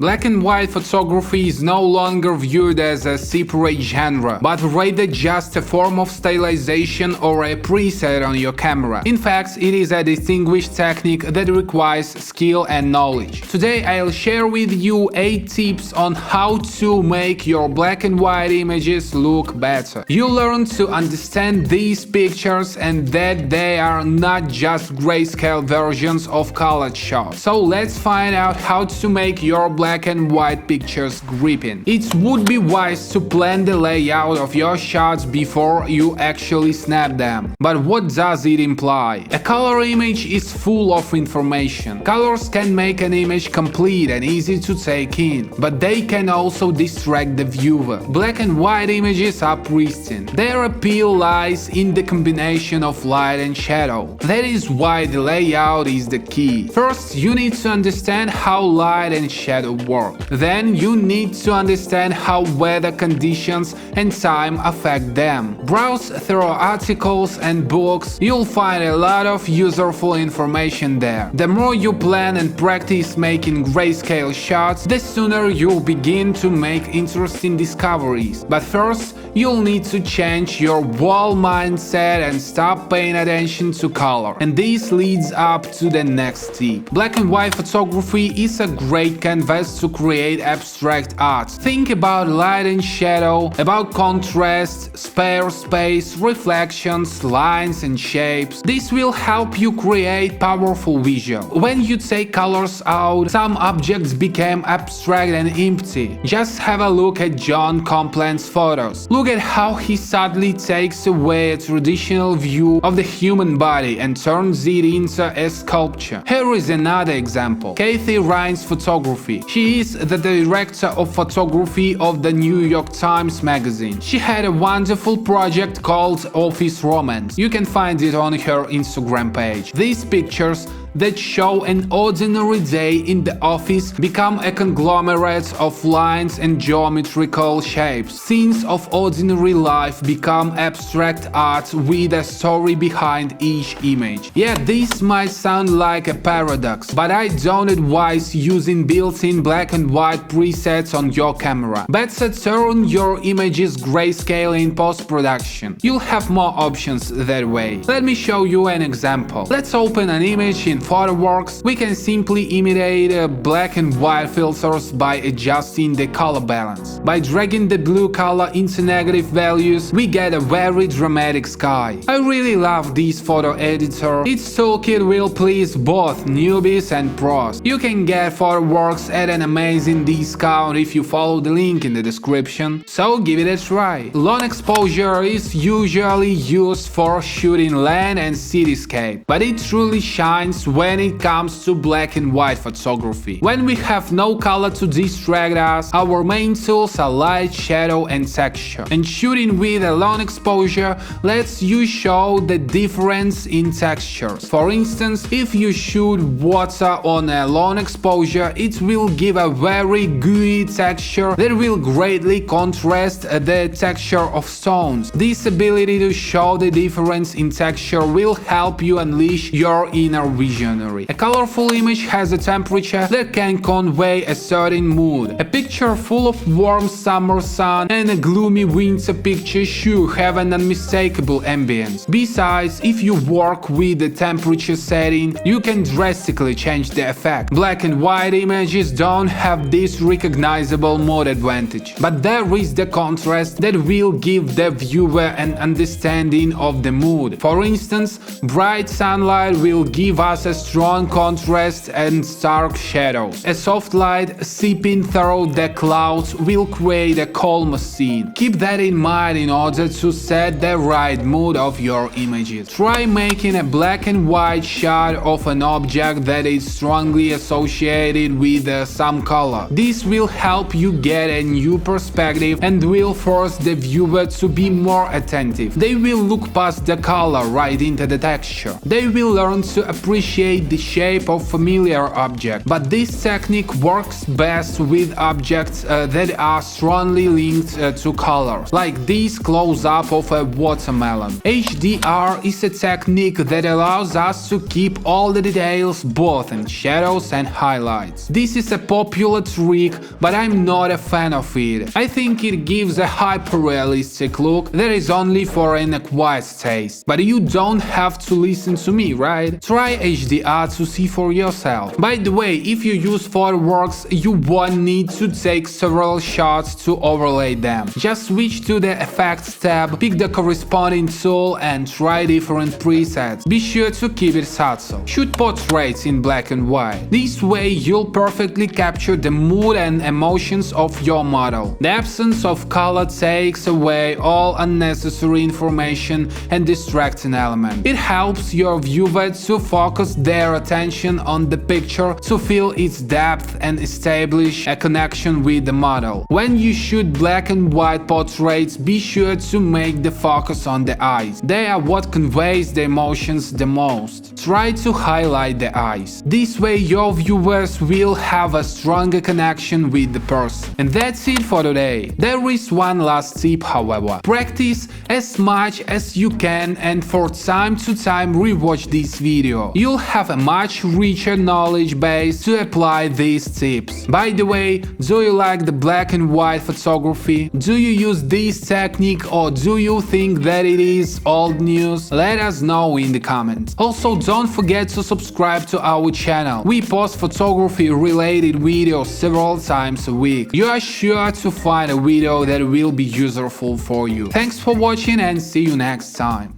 Black and white photography is no longer viewed as a separate genre, but rather just a form of stylization or a preset on your camera. In fact, it is a distinguished technique that requires skill and knowledge. Today I'll share with you 8 tips on how to make your black and white images look better. You'll learn to understand these pictures and that they are not just grayscale versions of colored shots. So let's find out how to make your black and white pictures gripping. It would be wise to plan the layout of your shots before you actually snap them. But what does it imply? A color image is full of information. Colors can make an image complete and easy to take in, but they can also distract the viewer. Black and white images are pristine. Their appeal lies in the combination of light and shadow. That is why the layout is the key. First, you need to understand how light and shadow work. Then you need to understand how weather conditions and time affect them. Browse through articles and books. You'll find a lot of useful information there. The more you plan and practice making grayscale shots, the sooner you'll begin to make interesting discoveries. But first, you'll need to change your whole mindset and stop paying attention to color. And this leads up to the next tip. Black and white photography is a great canvas to create abstract art. Think about light and shadow, about contrast, spare space, reflections, lines and shapes. This will help you create powerful visual. When you take colors out, some objects become abstract and empty. Just have a look at John Compland's photos. Look at how he subtly takes away a traditional view of the human body and turns it into a sculpture. Here is another example. Kathy Ryan's photography. She is the director of photography of the New York Times magazine. She had a wonderful project called Office Romance. You can find it on her Instagram page. These pictures that show an ordinary day in the office become a conglomerate of lines and geometrical shapes. Scenes of ordinary life become abstract art with a story behind each image. Yeah, this might sound like a paradox, but I don't advise using built-in black and white presets on your camera. Better turn your images grayscale in post-production. You'll have more options that way. Let me show you an example. Let's open an image in PhotoWorks. We can simply imitate black and white filters by adjusting the color balance. By dragging the blue color into negative values, we get a very dramatic sky. I really love this photo editor. Its toolkit will please both newbies and pros. You can get PhotoWorks at an amazing discount if you follow the link in the description, so give it a try. Long exposure is usually used for shooting land and cityscape, but it truly shines when it comes to black and white photography. When we have no color to distract us, our main tools are light, shadow and texture. And shooting with a long exposure lets you show the difference in textures. For instance, if you shoot water on a long exposure, it will give a very gooey texture that will greatly contrast the texture of stones. This ability to show the difference in texture will help you unleash your inner visionary. A colorful image has a temperature that can convey a certain mood. A picture full of warm summer sun and a gloomy winter picture should have an unmistakable ambience. Besides, if you work with the temperature setting, you can drastically change the effect. Black and white images don't have this recognizable mood advantage, but there is the contrast that will give the viewer an understanding of the mood. For instance, bright sunlight will give us a strong contrast and stark shadows. A soft light seeping through the clouds will create a calmer scene. Keep that in mind in order to set the right mood of your images. Try making a black and white shot of an object that is strongly associated with some color. This will help you get a new perspective and will force the viewer to be more attentive. They will look past the color right into the texture. They will learn to appreciate appreciate the shape of familiar objects, but this technique works best with objects that are strongly linked to color, like this close-up of a watermelon. HDR is a technique that allows us to keep all the details both in shadows and highlights. This is a popular trick, but I'm not a fan of it. I think it gives a hyper-realistic look that is only for an acquired taste. But you don't have to listen to me, right? Try HDR to see for yourself. By the way, if you use PhotoWorks, you won't need to take several shots to overlay them. Just switch to the Effects tab, pick the corresponding tool and try different presets. Be sure to keep it subtle. Shoot portraits in black and white. This way you'll perfectly capture the mood and emotions of your model. The absence of color takes away all unnecessary information and distracting elements. It helps your viewer to focus their attention on the picture, to feel its depth and establish a connection with the model. When you shoot black and white portraits, be sure to make the focus on the eyes. They are what conveys the emotions the most. Try to highlight the eyes. This way your viewers will have a stronger connection with the person. And that's it for today. There is one last tip, however. Practice as much as you can and for time to time rewatch this video. You'll have a much richer knowledge base to apply these tips. By the way, do you like the black and white photography? Do you use this technique or do you think that it is old news? Let us know in the comments. Also, don't forget to subscribe to our channel. We post photography related videos several times a week. You are sure to find a video that will be useful for you. Thanks for watching and see you next time.